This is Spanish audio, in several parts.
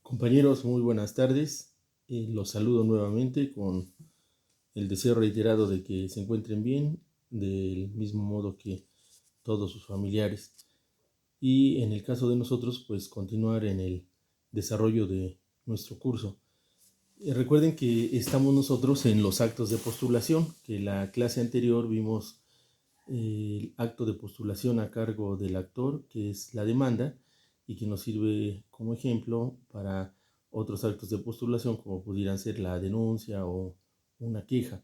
Compañeros, muy buenas tardes. Los saludo nuevamente con el deseo reiterado de que se encuentren bien, del mismo modo que todos sus familiares. Y en el caso de nosotros, pues continuar en el desarrollo de nuestro curso. Recuerden que estamos nosotros en los actos de postulación, que la clase anterior vimos el acto de postulación a cargo del actor, que es la demanda, y que nos sirve como ejemplo para otros actos de postulación, como pudieran ser la denuncia o una queja.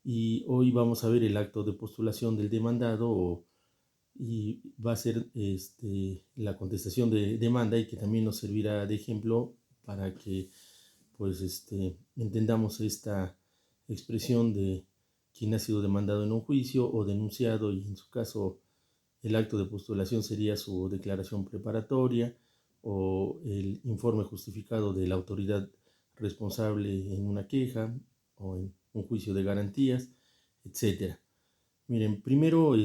Y hoy vamos a ver el acto de postulación del demandado y va a ser la contestación de demanda, y que también nos servirá de ejemplo para que pues entendamos esta expresión de quien ha sido demandado en un juicio o denunciado, y en su caso el acto de postulación sería su declaración preparatoria o el informe justificado de la autoridad responsable en una queja o en un juicio de garantías, etcétera. Miren, primero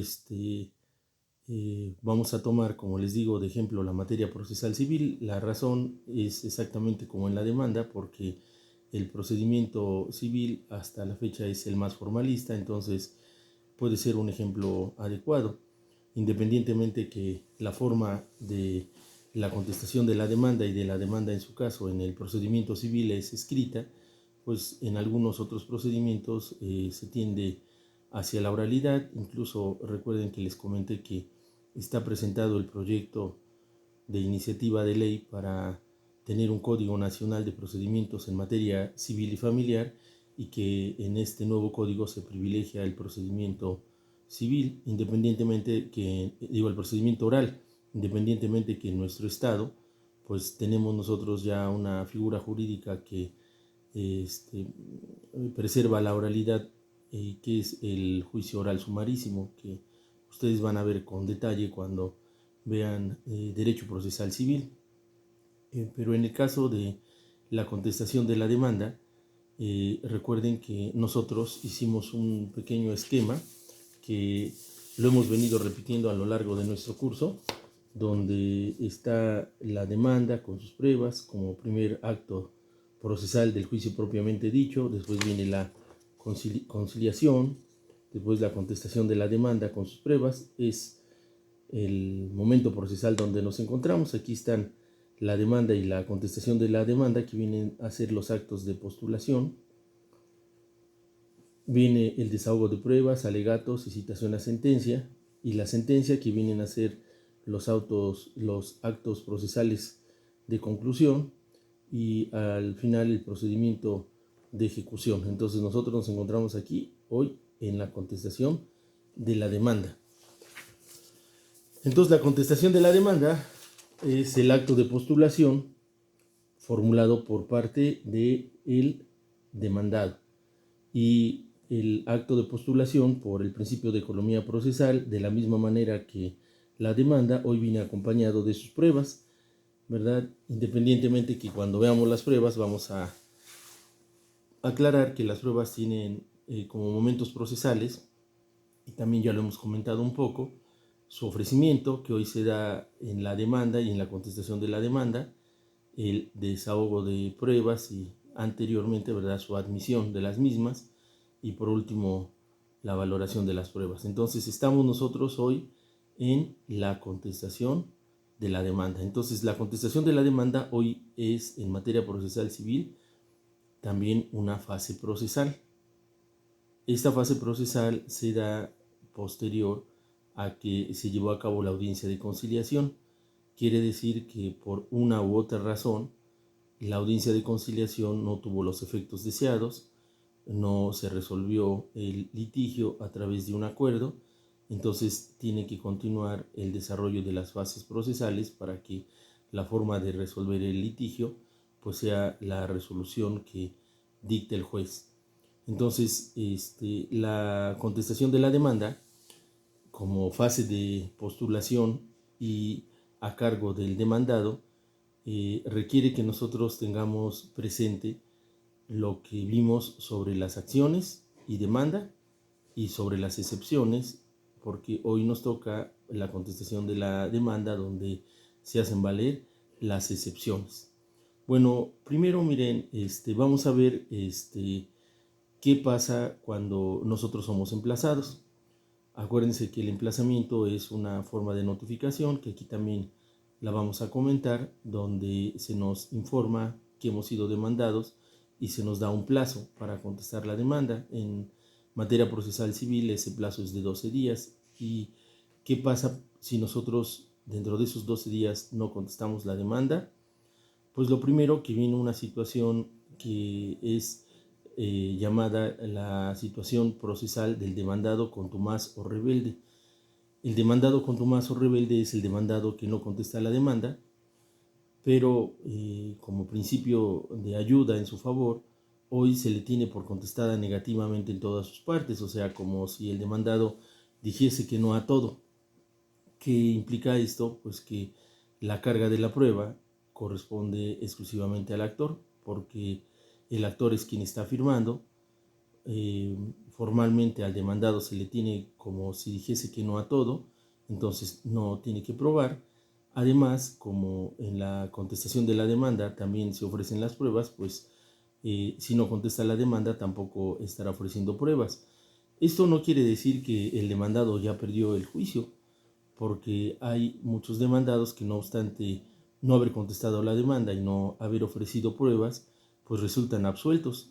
vamos a tomar, como les digo, de ejemplo la materia procesal civil. La razón es exactamente como en la demanda, porque el procedimiento civil hasta la fecha es el más formalista, entonces puede ser un ejemplo adecuado, independientemente que la forma de la contestación de la demanda y de la demanda en su caso en el procedimiento civil es escrita, pues en algunos otros procedimientos se tiende hacia la oralidad. Incluso recuerden que les comenté que está presentado el proyecto de iniciativa de ley para tener un Código Nacional de Procedimientos en materia civil y familiar, y que en este nuevo código se privilegia el procedimiento civil, independientemente que, digo, el procedimiento oral, independientemente que en nuestro estado pues tenemos nosotros ya una figura jurídica que preserva la oralidad, que es el juicio oral sumarísimo, que ustedes van a ver con detalle cuando vean derecho procesal civil. Pero en el caso de la contestación de la demanda, recuerden que nosotros hicimos un pequeño esquema que lo hemos venido repitiendo a lo largo de nuestro curso, donde está la demanda con sus pruebas como primer acto procesal del juicio propiamente dicho. Después viene la conciliación, después la contestación de la demanda con sus pruebas. Es el momento procesal donde nos encontramos. Aquí están la demanda y la contestación de la demanda, que vienen a ser los actos de postulación. Viene el desahogo de pruebas, alegatos y citación a sentencia, y la sentencia, que vienen a ser los actos procesales de conclusión, y al final el procedimiento de ejecución. Entonces nosotros nos encontramos aquí hoy en la contestación de la demanda. Entonces la contestación de la demanda es el acto de postulación formulado por parte del demandado, y el acto de postulación por el principio de economía procesal, de la misma manera que la demanda, hoy viene acompañado de sus pruebas, ¿verdad? Independientemente que cuando veamos las pruebas vamos a aclarar que las pruebas tienen como momentos procesales, y también ya lo hemos comentado un poco, su ofrecimiento, que hoy se da en la demanda y en la contestación de la demanda, el desahogo de pruebas y anteriormente, ¿verdad?, su admisión de las mismas, y por último la valoración de las pruebas. Entonces estamos nosotros hoy en la contestación de la demanda. Entonces la contestación de la demanda hoy es, en materia procesal civil, también una fase procesal. Esta fase procesal se da posterior a que se llevó a cabo la audiencia de conciliación. Quiere decir que por una u otra razón la audiencia de conciliación no tuvo los efectos deseados, no se resolvió el litigio a través de un acuerdo. Entonces tiene que continuar el desarrollo de las fases procesales para que la forma de resolver el litigio pues sea la resolución que dicte el juez. Entonces la contestación de la demanda como fase de postulación y a cargo del demandado requiere que nosotros tengamos presente lo que vimos sobre las acciones y demanda, y sobre las excepciones, porque hoy nos toca la contestación de la demanda, donde se hacen valer las excepciones. Bueno, primero miren, vamos a ver qué pasa cuando nosotros somos emplazados. Acuérdense que el emplazamiento es una forma de notificación que aquí también la vamos a comentar, donde se nos informa que hemos sido demandados y se nos da un plazo para contestar la demanda. En materia procesal civil ese plazo es de 12 días. ¿Y qué pasa si nosotros dentro de esos 12 días no contestamos la demanda? Pues lo primero que viene una situación que es llamada la situación procesal del demandado contumaz o rebelde. El demandado contumaz o rebelde es el demandado que no contesta la demanda, pero como principio de ayuda en su favor, hoy se le tiene por contestada negativamente en todas sus partes, o sea, como si el demandado dijese que no a todo. ¿Qué implica esto? Pues que la carga de la prueba corresponde exclusivamente al actor, porque el actor es quien está firmando. Formalmente al demandado se le tiene como si dijese que no a todo, entonces no tiene que probar. Además, como en la contestación de la demanda también se ofrecen las pruebas, pues si no contesta la demanda tampoco estará ofreciendo pruebas. Esto no quiere decir que el demandado ya perdió el juicio, porque hay muchos demandados que no obstante no haber contestado la demanda y no haber ofrecido pruebas, pues resultan absueltos.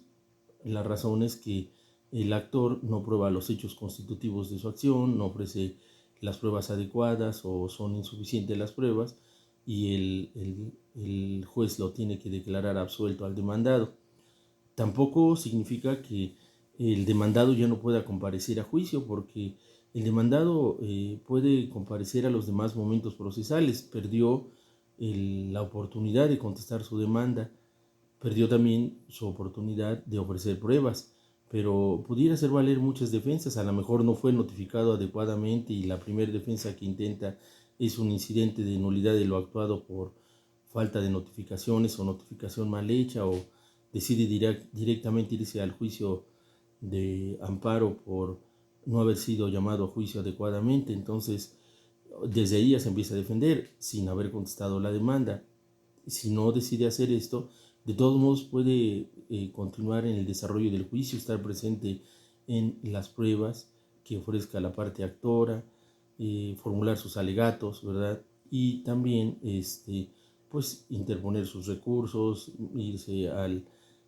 La razón es que el actor no prueba los hechos constitutivos de su acción, no ofrece las pruebas adecuadas o son insuficientes las pruebas y el juez lo tiene que declarar absuelto al demandado. Tampoco significa que el demandado ya no pueda comparecer a juicio, porque el demandado puede comparecer a los demás momentos procesales. Perdió la oportunidad de contestar su demanda, perdió también su oportunidad de ofrecer pruebas, pero pudiera hacer valer muchas defensas. A lo mejor no fue notificado adecuadamente y la primera defensa que intenta es un incidente de nulidad de lo actuado por falta de notificaciones o notificación mal hecha, o decide directamente irse al juicio de amparo por no haber sido llamado a juicio adecuadamente. Entonces, desde ahí ya se empieza a defender sin haber contestado la demanda. Si no decide hacer esto, de todos modos puede continuar en el desarrollo del juicio, estar presente en las pruebas que ofrezca la parte actora, formular sus alegatos, ¿verdad? Y también pues interponer sus recursos, irse al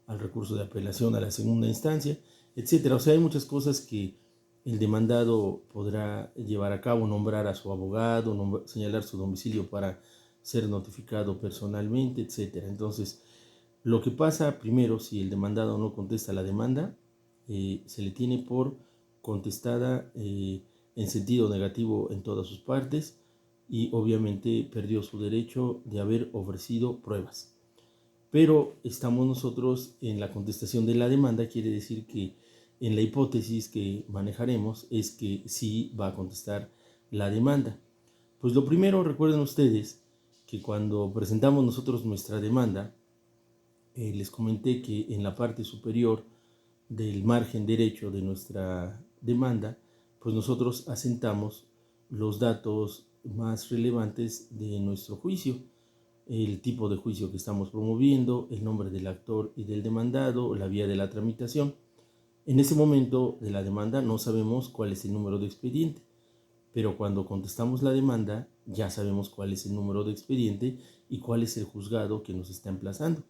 recurso de apelación a la segunda instancia, etcétera. O sea, hay muchas cosas que el demandado podrá llevar a cabo: nombrar a su abogado, señalar su domicilio para ser notificado personalmente, etcétera. Entonces, lo que pasa primero, si el demandado no contesta la demanda, se le tiene por contestada en sentido negativo en todas sus partes, y obviamente perdió su derecho de haber ofrecido pruebas. Pero estamos nosotros en la contestación de la demanda, quiere decir que en la hipótesis que manejaremos es que sí va a contestar la demanda. Pues lo primero, recuerden ustedes que cuando presentamos nosotros nuestra demanda, les comenté que en la parte superior del margen derecho de nuestra demanda, pues nosotros asentamos los datos más relevantes de nuestro juicio: el tipo de juicio que estamos promoviendo, el nombre del actor y del demandado, la vía de la tramitación. En ese momento de la demanda no sabemos cuál es el número de expediente, pero cuando contestamos la demanda ya sabemos cuál es el número de expediente y cuál es el juzgado que nos está emplazando.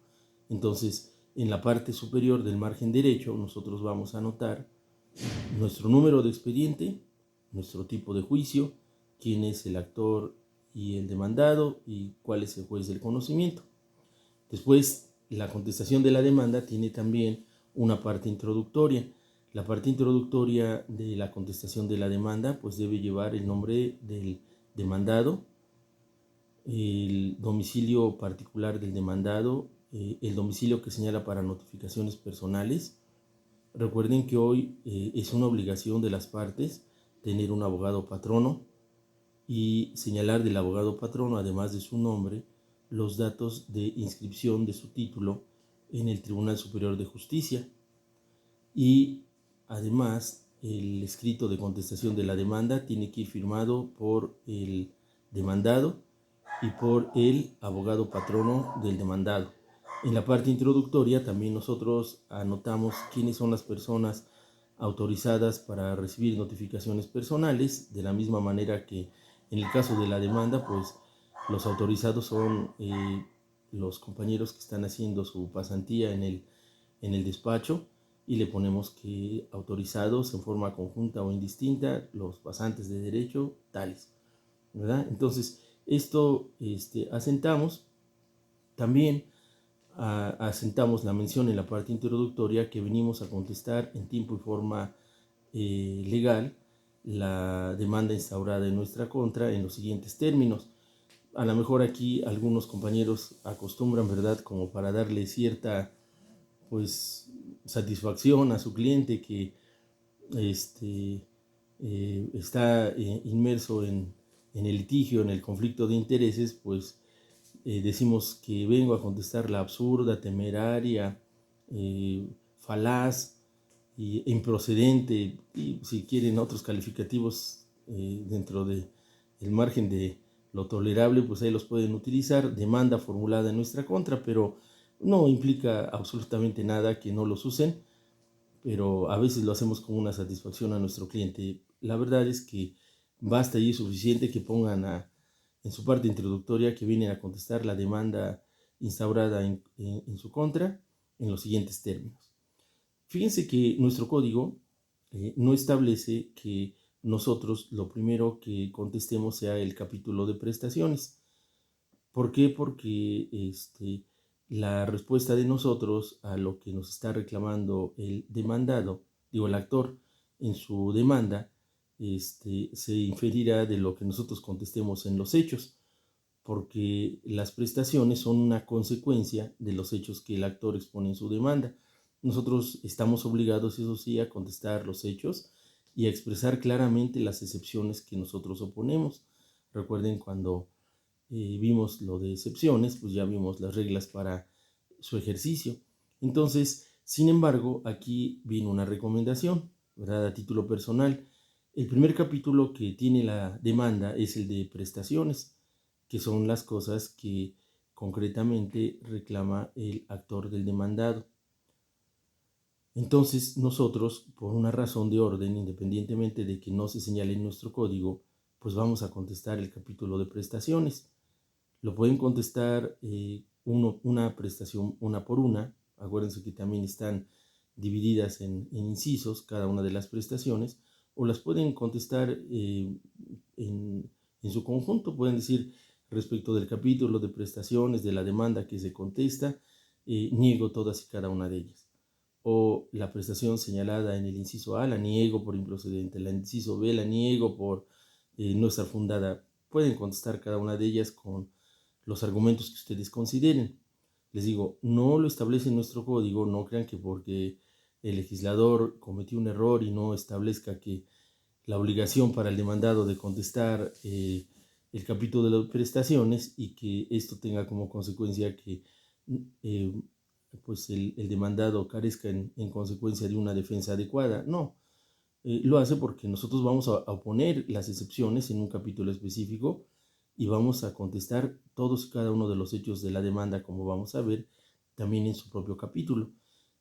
Entonces, en la parte superior del margen derecho nosotros vamos a anotar nuestro número de expediente, nuestro tipo de juicio, quién es el actor y el demandado y cuál es el juez del conocimiento. Después, la contestación de la demanda tiene también una parte introductoria. La parte introductoria de la contestación de la demanda pues debe llevar el nombre del demandado, el domicilio particular del demandado, el domicilio que señala para notificaciones personales. Recuerden que hoy es una obligación de las partes tener un abogado patrono y señalar del abogado patrono, además de su nombre, los datos de inscripción de su título en el Tribunal Superior de Justicia, y además el escrito de contestación de la demanda tiene que ir firmado por el demandado y por el abogado patrono del demandado. En la parte introductoria también nosotros anotamos quiénes son las personas autorizadas para recibir notificaciones personales, de la misma manera que en el caso de la demanda, pues los autorizados son los compañeros que están haciendo su pasantía en el despacho, y le ponemos que autorizados en forma conjunta o indistinta, los pasantes de derecho tales, ¿verdad? Entonces, esto asentamos. También asentamos la mención en la parte introductoria que venimos a contestar en tiempo y forma legal la demanda instaurada en nuestra contra en los siguientes términos. A lo mejor aquí algunos compañeros acostumbran, ¿verdad?, como para darle cierta, pues, satisfacción a su cliente que está inmerso en el litigio, en el conflicto de intereses, pues decimos que vengo a contestar la absurda, temeraria, falaz e improcedente, y si quieren otros calificativos dentro del margen de lo tolerable, pues ahí los pueden utilizar, demanda formulada en nuestra contra, pero no implica absolutamente nada que no los usen, pero a veces lo hacemos con una satisfacción a nuestro cliente. La verdad es que basta y es suficiente que pongan en su parte introductoria que vienen a contestar la demanda instaurada en su contra en los siguientes términos. Fíjense que nuestro código no establece que nosotros lo primero que contestemos sea el capítulo de prestaciones. ¿Por qué? Porque la respuesta de nosotros a lo que nos está reclamando el demandado, digo el actor, en su demanda, se inferirá de lo que nosotros contestemos en los hechos, porque las prestaciones son una consecuencia de los hechos que el actor expone en su demanda. Nosotros estamos obligados, eso sí, a contestar los hechos y a expresar claramente las excepciones que nosotros oponemos. Recuerden cuando vimos lo de excepciones, pues ya vimos las reglas para su ejercicio. Entonces, sin embargo, aquí viene una recomendación, ¿verdad?, a título personal. El primer capítulo que tiene la demanda es el de prestaciones, que son las cosas que concretamente reclama el actor del demandado. Entonces, nosotros, por una razón de orden, independientemente de que no se señale en nuestro código, pues vamos a contestar el capítulo de prestaciones. Lo pueden contestar una prestación una por una. Acuérdense que también están divididas en incisos cada una de las prestaciones, o las pueden contestar en su conjunto. Pueden decir respecto del capítulo de prestaciones de la demanda que se contesta, niego todas y cada una de ellas. O la prestación señalada en el inciso A la niego por improcedente, la inciso B la niego por no estar fundada. Pueden contestar cada una de ellas con los argumentos que ustedes consideren. Les digo, no lo establece nuestro código, no crean que porque el legislador cometió un error y no establezca que la obligación para el demandado de contestar el capítulo de las prestaciones, y que esto tenga como consecuencia que eh, pues el demandado carezca en consecuencia de una defensa adecuada. No, lo hace porque nosotros vamos a oponer las excepciones en un capítulo específico y vamos a contestar todos y cada uno de los hechos de la demanda, como vamos a ver también en su propio capítulo.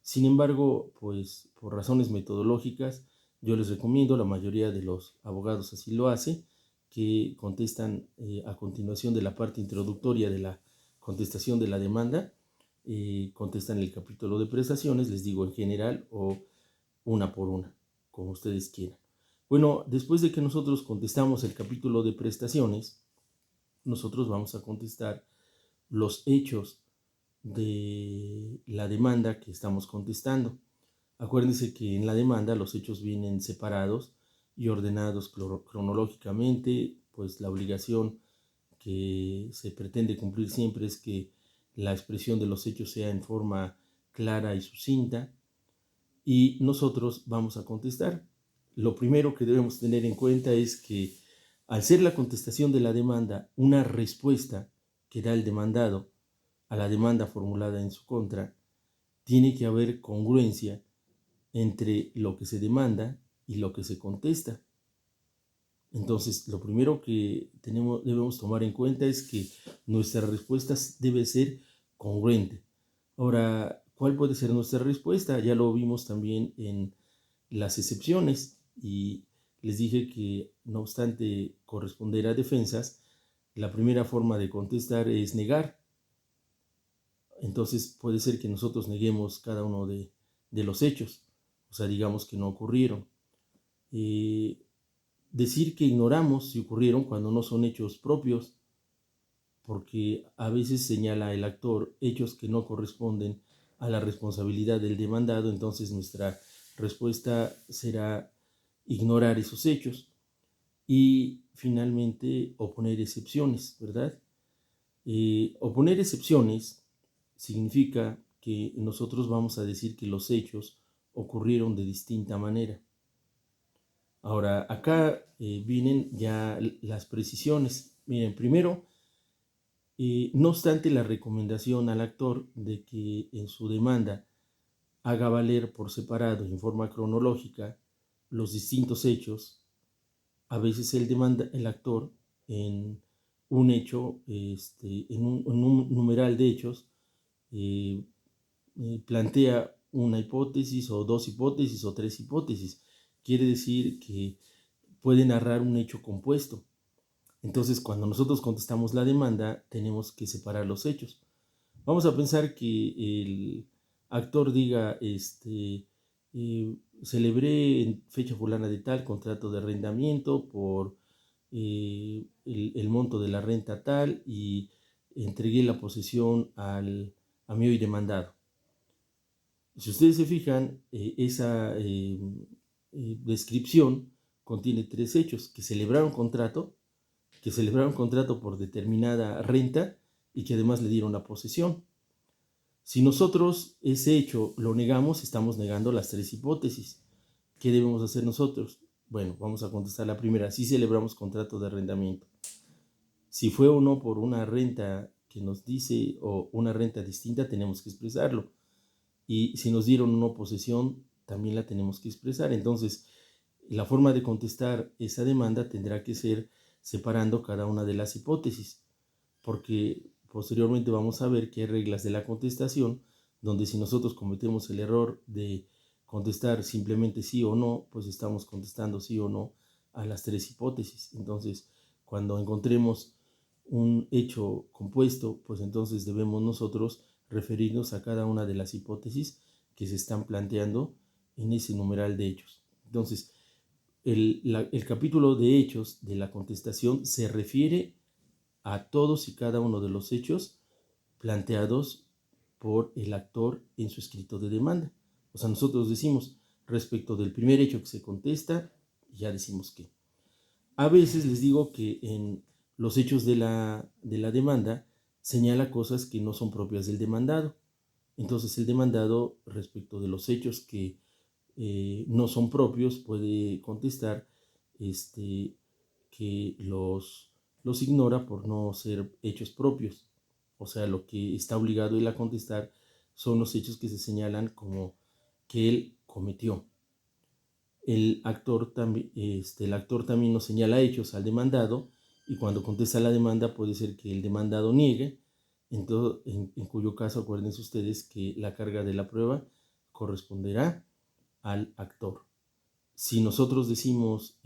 Sin embargo, pues por razones metodológicas, yo les recomiendo, la mayoría de los abogados así lo hace, que contestan a continuación de la parte introductoria de la contestación de la demanda, contestan el capítulo de prestaciones, les digo en general o una por una, como ustedes quieran. Bueno, después de que nosotros contestamos el capítulo de prestaciones, nosotros vamos a contestar los hechos de la demanda que estamos contestando. Acuérdense que en la demanda los hechos vienen separados y ordenados cronológicamente, pues la obligación que se pretende cumplir siempre es que la expresión de los hechos sea en forma clara y sucinta, y nosotros vamos a contestar. Lo primero que debemos tener en cuenta es que al ser la contestación de la demanda una respuesta que da el demandado a la demanda formulada en su contra, tiene que haber congruencia entre lo que se demanda y lo que se contesta. Entonces, lo primero que debemos tomar en cuenta es que nuestra respuesta debe ser congruente. Ahora, ¿cuál puede ser nuestra respuesta? Ya lo vimos también en las excepciones y les dije que no obstante corresponder a defensas, la primera forma de contestar es negar. Entonces puede ser que nosotros neguemos cada uno de los hechos, o sea, digamos que no ocurrieron. Decir que ignoramos si ocurrieron cuando no son hechos propios, porque a veces señala el actor hechos que no corresponden a la responsabilidad del demandado, entonces nuestra respuesta será ignorar esos hechos y finalmente oponer excepciones, ¿verdad? Oponer excepciones significa que nosotros vamos a decir que los hechos ocurrieron de distinta manera. Ahora, acá vienen ya las precisiones. Miren, primero, no obstante la recomendación al actor de que en su demanda haga valer por separado y en forma cronológica los distintos hechos, a veces el actor en un hecho, en un numeral de hechos, eh, plantea una hipótesis o dos hipótesis o tres hipótesis. Quiere decir que puede narrar un hecho compuesto. Entonces, cuando nosotros contestamos la demanda, tenemos que separar los hechos. Vamos a pensar que el actor diga, celebré en fecha fulana de tal contrato de arrendamiento por el monto de la renta tal y entregué la posesión a mi hoy demandado. Si ustedes se fijan, esa descripción contiene tres hechos: que celebraron contrato por determinada renta y que además le dieron la posesión. Si nosotros ese hecho lo negamos, estamos negando las tres hipótesis. ¿Qué debemos hacer nosotros? Bueno, vamos a contestar la primera: sí celebramos contrato de arrendamiento. Si fue o no por una renta que nos dice o una renta distinta, tenemos que expresarlo. Y si nos dieron una posesión, también la tenemos que expresar. Entonces, la forma de contestar esa demanda tendrá que ser separando cada una de las hipótesis, porque posteriormente vamos a ver que hay reglas de la contestación, donde si nosotros cometemos el error de contestar simplemente sí o no, pues estamos contestando sí o no a las tres hipótesis. Entonces, cuando encontremos un hecho compuesto, pues entonces debemos nosotros referirnos a cada una de las hipótesis que se están planteando en ese numeral de hechos. Entonces, el capítulo de hechos de la contestación se refiere a todos y cada uno de los hechos planteados por el actor en su escrito de demanda. O sea, nosotros decimos respecto del primer hecho que se contesta, ya decimos que. A veces les digo que en los hechos de la demanda señala cosas que no son propias del demandado. Entonces el demandado, respecto de los hechos que no son propios, puede contestar que los ignora por no ser hechos propios. O sea, lo que está obligado él a contestar son los hechos que se señalan como que él cometió. El actor también nos señala hechos al demandado y cuando contesta la demanda puede ser que el demandado niegue, en cuyo caso acuérdense ustedes que la carga de la prueba corresponderá al actor. Si nosotros decimos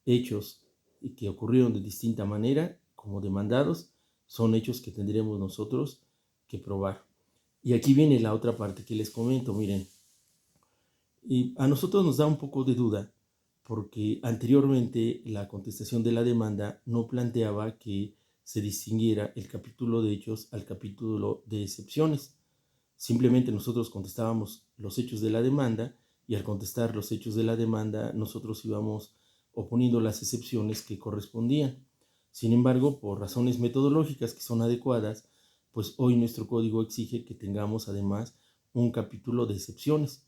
hechos que ocurrieron de distinta manera como demandados, son hechos que tendremos nosotros que probar. Y aquí viene la otra parte que les comento, miren. Y a nosotros nos da un poco de duda porque anteriormente la contestación de la demanda no planteaba que se distinguiera el capítulo de hechos al capítulo de excepciones. Simplemente nosotros contestábamos los hechos de la demanda y al contestar los hechos de la demanda nosotros íbamos oponiendo las excepciones que correspondían. Sin embargo, por razones metodológicas que son adecuadas, pues hoy nuestro código exige que tengamos además un capítulo de excepciones.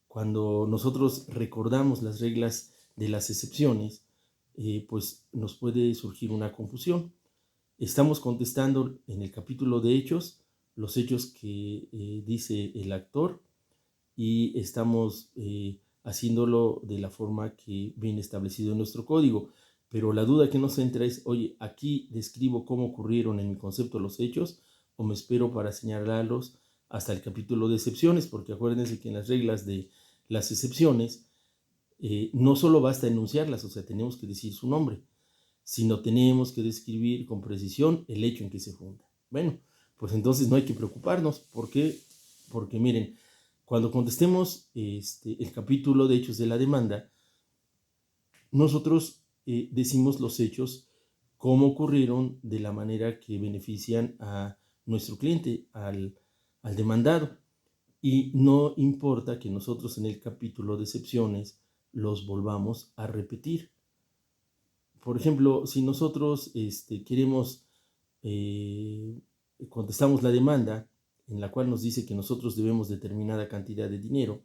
Cuando nosotros recordamos las reglas de las excepciones, pues nos puede surgir una confusión. Estamos contestando en el capítulo de hechos los hechos que dice el actor y estamos haciéndolo de la forma que viene establecido en nuestro código. Pero la duda que nos entra es, oye, ¿aquí describo cómo ocurrieron en mi concepto los hechos o me espero para señalarlos hasta el capítulo de excepciones, porque acuérdense que en las reglas de las excepciones no solo basta enunciarlas, o sea, tenemos que decir su nombre, sino tenemos que describir con precisión el hecho en que se funda. Bueno, pues entonces no hay que preocuparnos. ¿Por qué? Porque miren, cuando contestemos el capítulo de hechos de la demanda, nosotros decimos los hechos cómo ocurrieron de la manera que benefician a nuestro cliente, al demandado. Y no importa que nosotros en el capítulo de excepciones los volvamos a repetir. Por ejemplo, si nosotros queremos, contestamos la demanda en la cual nos dice que nosotros debemos determinada cantidad de dinero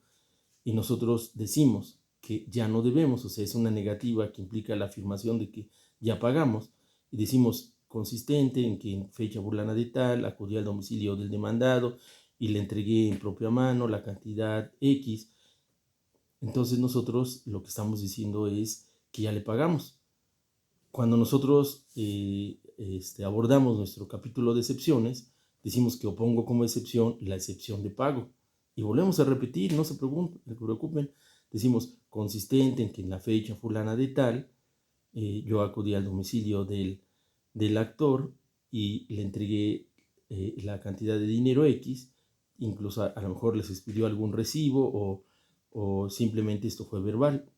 y nosotros decimos que ya no debemos, o sea, es una negativa que implica la afirmación de que ya pagamos, y decimos consistente en que en fecha fulana de tal acudí al domicilio del demandado y le entregué en propia mano la cantidad X. Entonces nosotros lo que estamos diciendo es que ya le pagamos. Cuando nosotros abordamos nuestro capítulo de excepciones, decimos que opongo como excepción la excepción de pago. Y volvemos a repetir, no se preocupen, decimos consistente en que en la fecha fulana de tal, yo acudí al domicilio del actor y le entregué la cantidad de dinero X, incluso a lo mejor les expidió algún recibo o simplemente esto fue verbal.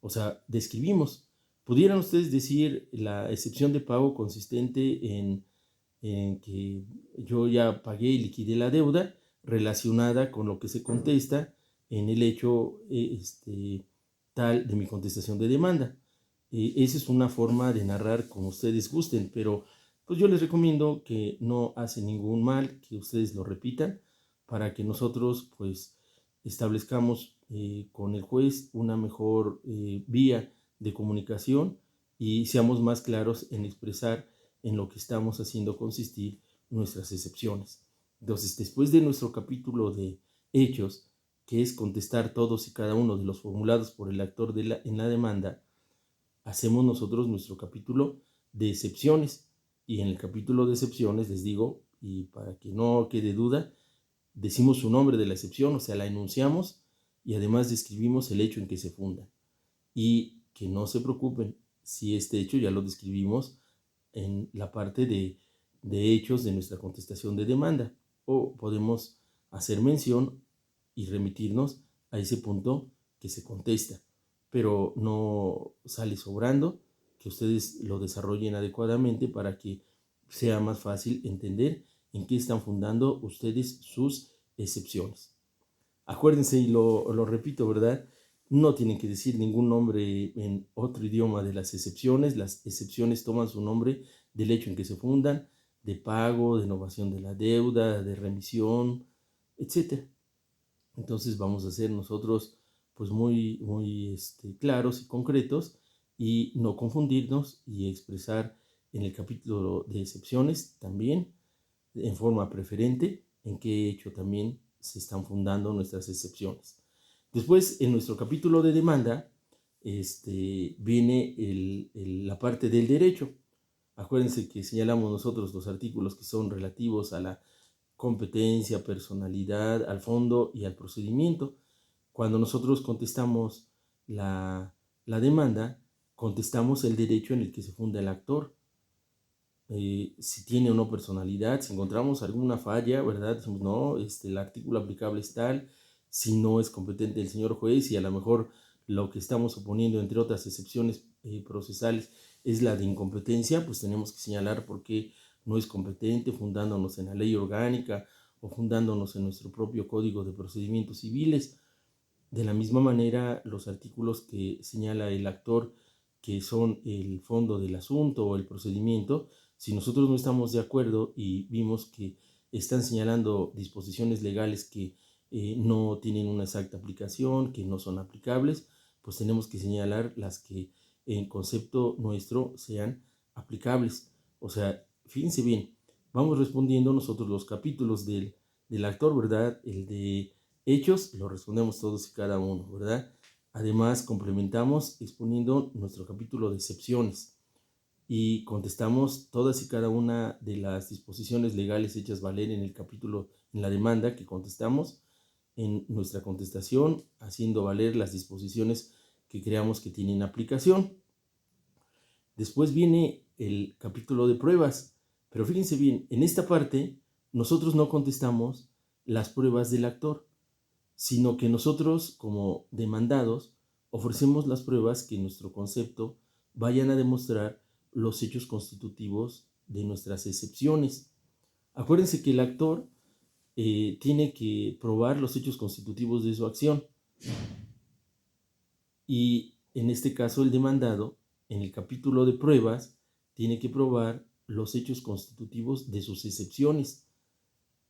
O sea, describimos. ¿Pudieran ustedes decir la excepción de pago consistente en que yo ya pagué y liquidé la deuda relacionada con lo que se contesta en el hecho tal de mi contestación de demanda? Esa es una forma de narrar como ustedes gusten, pero pues yo les recomiendo que no hace ningún mal que ustedes lo repitan para que nosotros pues establezcamos con el juez una mejor vía de comunicación y seamos más claros en expresar en lo que estamos haciendo consistir nuestras excepciones. Entonces, después de nuestro capítulo de hechos, que es contestar todos y cada uno de los formulados por el actor en la demanda, hacemos nosotros nuestro capítulo de excepciones. Y en el capítulo de excepciones, les digo, y para que no quede duda, decimos su nombre de la excepción, o sea, la enunciamos y además describimos el hecho en que se funda. Y que no se preocupen si este hecho ya lo describimos en la parte de hechos de nuestra contestación de demanda, o podemos hacer mención y remitirnos a ese punto que se contesta, pero no sale sobrando, que ustedes lo desarrollen adecuadamente para que sea más fácil entender en qué están fundando ustedes sus excepciones. Acuérdense, y lo repito, ¿verdad? No tienen que decir ningún nombre en otro idioma de las excepciones toman su nombre del hecho en que se fundan, de pago, de novación de la deuda, de remisión, etc. Entonces vamos a ser nosotros pues muy claros y concretos y no confundirnos y expresar en el capítulo de excepciones también en forma preferente en qué hecho también se están fundando nuestras excepciones. Después, en nuestro capítulo de demanda, viene la parte del derecho. Acuérdense que señalamos nosotros los artículos que son relativos a la competencia, personalidad, al fondo y al procedimiento. Cuando nosotros contestamos la demanda, contestamos el derecho en el que se funda el actor. Si tiene o no personalidad, si encontramos alguna falla, ¿verdad? Decimos, no, el artículo aplicable es tal, si no es competente el señor juez y a lo mejor lo que estamos oponiendo, entre otras excepciones procesales, es la de incompetencia, pues tenemos que señalar por qué no es competente, fundándonos en la ley orgánica o fundándonos en nuestro propio Código de Procedimientos Civiles. De la misma manera, los artículos que señala el actor, que son el fondo del asunto o el procedimiento, si nosotros no estamos de acuerdo y vimos que están señalando disposiciones legales que no tienen una exacta aplicación, que no son aplicables, pues tenemos que señalar las que en concepto nuestro sean aplicables. O sea, fíjense bien, vamos respondiendo nosotros los capítulos del actor, ¿verdad? El de hechos lo respondemos todos y cada uno, ¿verdad? Además, complementamos exponiendo nuestro capítulo de excepciones y contestamos todas y cada una de las disposiciones legales hechas valer en en la demanda que contestamos, en nuestra contestación, haciendo valer las disposiciones que creamos que tienen aplicación. Después viene el capítulo de pruebas, pero fíjense bien, en esta parte nosotros no contestamos las pruebas del actor, sino que nosotros como demandados ofrecemos las pruebas que en nuestro concepto vayan a demostrar los hechos constitutivos de nuestras excepciones. Acuérdense que el actor tiene que probar los hechos constitutivos de su acción y en este caso el demandado, en el capítulo de pruebas, tiene que probar los hechos constitutivos de sus excepciones,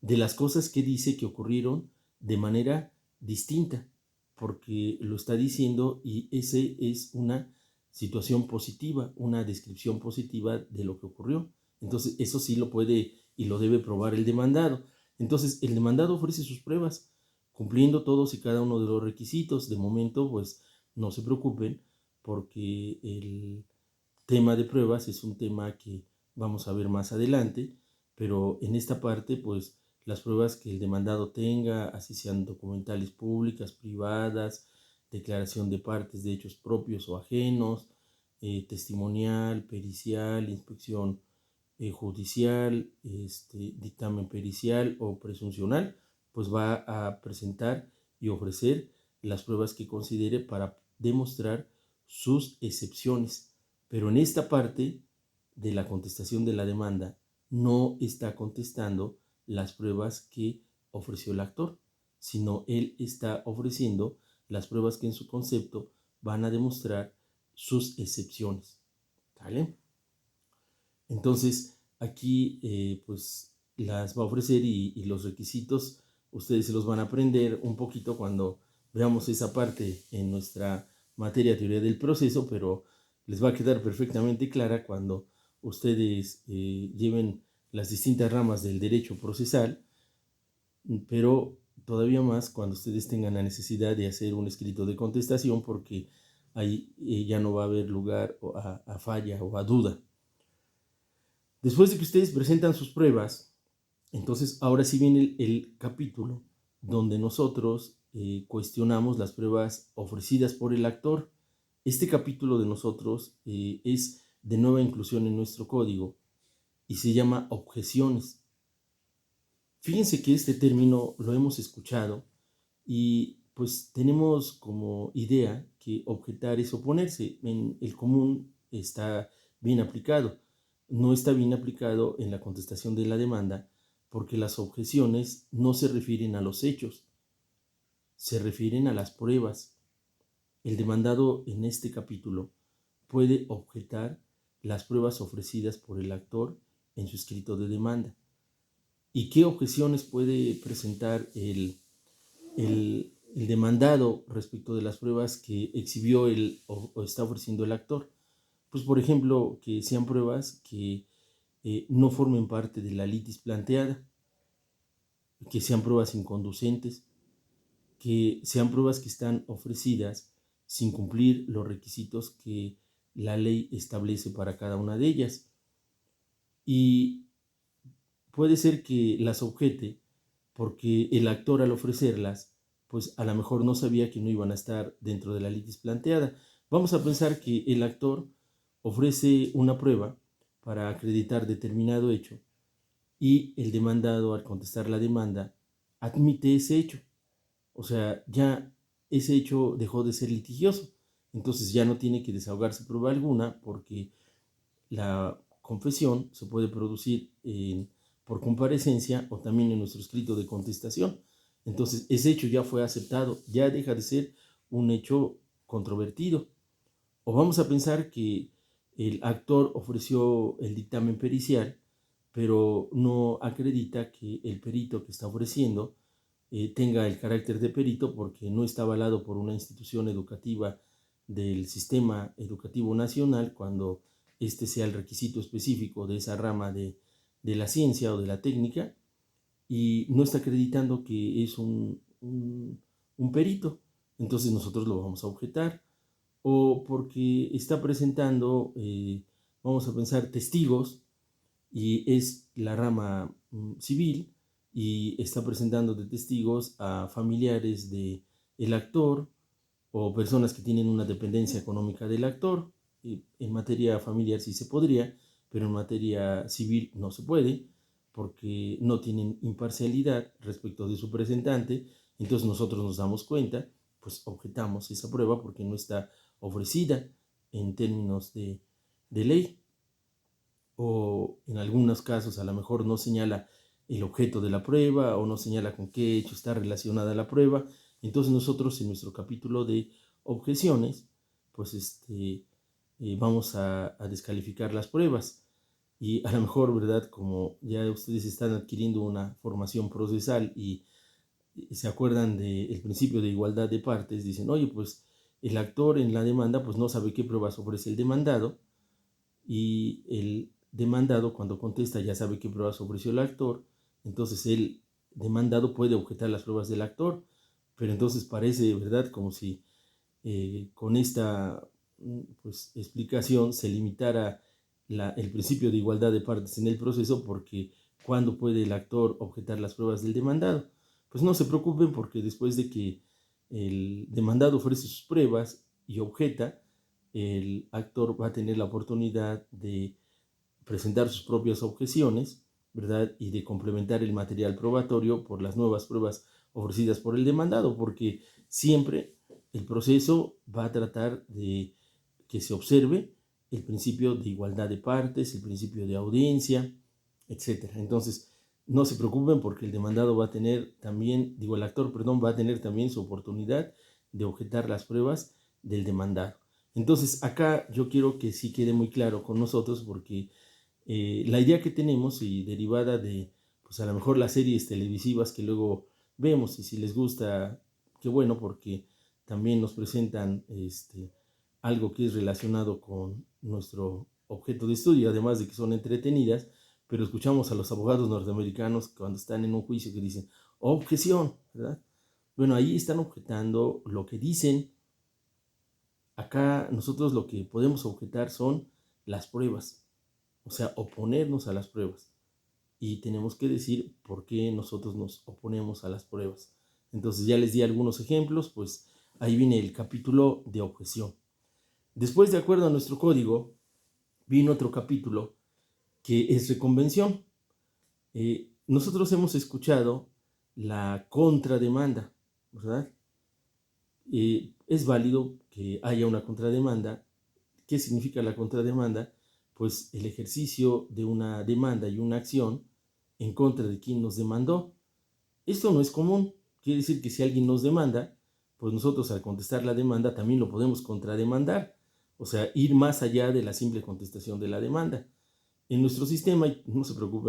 de las cosas que dice que ocurrieron de manera distinta, porque lo está diciendo y ese es una situación positiva, una descripción positiva de lo que ocurrió. Entonces, eso sí lo puede y lo debe probar el demandado. Entonces, el demandado ofrece sus pruebas, cumpliendo todos y cada uno de los requisitos. De momento, pues, no se preocupen, porque el tema de pruebas es un tema que vamos a ver más adelante, pero en esta parte, pues, las pruebas que el demandado tenga, así sean documentales públicas, privadas, declaración de partes de hechos propios o ajenos, testimonial, pericial, inspección judicial, dictamen pericial o presuncional, pues va a presentar y ofrecer las pruebas que considere para demostrar sus excepciones. Pero en esta parte de la contestación de la demanda no está contestando las pruebas que ofreció el actor, sino él está ofreciendo las pruebas que en su concepto van a demostrar sus excepciones. ¿Vale? Entonces, aquí pues las va a ofrecer y los requisitos ustedes se los van a aprender un poquito cuando veamos esa parte en nuestra materia teoría del proceso, pero les va a quedar perfectamente clara cuando ustedes lleven las distintas ramas del derecho procesal, pero todavía más cuando ustedes tengan la necesidad de hacer un escrito de contestación, porque ahí ya no va a haber lugar a falla o a duda. Después de que ustedes presentan sus pruebas, entonces ahora sí viene el capítulo donde nosotros cuestionamos las pruebas ofrecidas por el actor. Este capítulo de nosotros es de nueva inclusión en nuestro código y se llama objeciones. Fíjense que este término lo hemos escuchado y pues tenemos como idea que objetar es oponerse. En el común está bien aplicado. No está bien aplicado en la contestación de la demanda porque las objeciones no se refieren a los hechos, se refieren a las pruebas. El demandado en este capítulo puede objetar las pruebas ofrecidas por el actor en su escrito de demanda. ¿Y qué objeciones puede presentar el demandado respecto de las pruebas que exhibió o está ofreciendo el actor? Pues, por ejemplo, que sean pruebas que no formen parte de la litis planteada, que sean pruebas inconducentes, que sean pruebas que están ofrecidas sin cumplir los requisitos que la ley establece para cada una de ellas. Y puede ser que las objete porque el actor al ofrecerlas, pues a lo mejor no sabía que no iban a estar dentro de la litis planteada. Vamos a pensar que el actor ofrece una prueba para acreditar determinado hecho y el demandado, al contestar la demanda, admite ese hecho. O sea, ya ese hecho dejó de ser litigioso. Entonces ya no tiene que desahogarse prueba alguna porque la confesión se puede producir por comparecencia o también en nuestro escrito de contestación. Entonces ese hecho ya fue aceptado, ya deja de ser un hecho controvertido. O vamos a pensar que el actor ofreció el dictamen pericial, pero no acredita que el perito que está ofreciendo tenga el carácter de perito porque no está avalado por una institución educativa del sistema educativo nacional, cuando este sea el requisito específico de esa rama de la ciencia o de la técnica, y no está acreditando que es un perito. Entonces nosotros lo vamos a objetar. O porque está presentando, vamos a pensar, testigos, y es la rama civil, y está presentando de testigos a familiares del actor o personas que tienen una dependencia económica del actor. En materia familiar sí se podría, pero en materia civil no se puede, porque no tienen imparcialidad respecto de su presentante. Entonces nosotros nos damos cuenta, pues objetamos esa prueba porque no está ofrecida en términos de ley, o en algunos casos a lo mejor no señala el objeto de la prueba o no señala con qué hecho está relacionada la prueba. Entonces nosotros en nuestro capítulo de objeciones, pues vamos a descalificar las pruebas. Y a lo mejor, ¿verdad? Como ya ustedes están adquiriendo una formación procesal y se acuerdan del principio de igualdad de partes, dicen, oye, pues el actor en la demanda pues no sabe qué pruebas ofrece el demandado, y el demandado cuando contesta ya sabe qué pruebas ofreció el actor. Entonces el demandado puede objetar las pruebas del actor, pero entonces parece, ¿verdad?, como si con esta pues, explicación se limitara el principio de igualdad de partes en el proceso, porque ¿cuándo puede el actor objetar las pruebas del demandado? Pues no se preocupen, porque después de que el demandado ofrece sus pruebas y objeta, el actor va a tener la oportunidad de presentar sus propias objeciones, ¿verdad?, y de complementar el material probatorio por las nuevas pruebas ofrecidas por el demandado, porque siempre el proceso va a tratar de que se observe el principio de igualdad de partes, el principio de audiencia, etc. Entonces, no se preocupen, porque el demandado va a tener también, el actor, perdón, va a tener también su oportunidad de objetar las pruebas del demandado. Entonces, acá yo quiero que sí quede muy claro con nosotros, porque la idea que tenemos, y derivada de, pues a lo mejor las series televisivas que luego vemos, y si les gusta, qué bueno, porque también nos presentan algo que es relacionado con nuestro objeto de estudio, además de que son entretenidas. Pero escuchamos a los abogados norteamericanos cuando están en un juicio que dicen, objeción, ¿verdad? Bueno, ahí están objetando lo que dicen. Acá nosotros lo que podemos objetar son las pruebas, o sea, oponernos a las pruebas. Y tenemos que decir por qué nosotros nos oponemos a las pruebas. Entonces ya les di algunos ejemplos, pues ahí viene el capítulo de objeción. Después, de acuerdo a nuestro código, vino otro capítulo que es reconvención. Nosotros hemos escuchado la contrademanda, ¿verdad? Es válido que haya una contrademanda. ¿Qué significa la contrademanda? Pues el ejercicio de una demanda y una acción en contra de quien nos demandó. Esto no es común. Quiere decir que si alguien nos demanda, pues nosotros al contestar la demanda también lo podemos contrademandar. O sea, ir más allá de la simple contestación de la demanda. En nuestro sistema, y no se preocupen,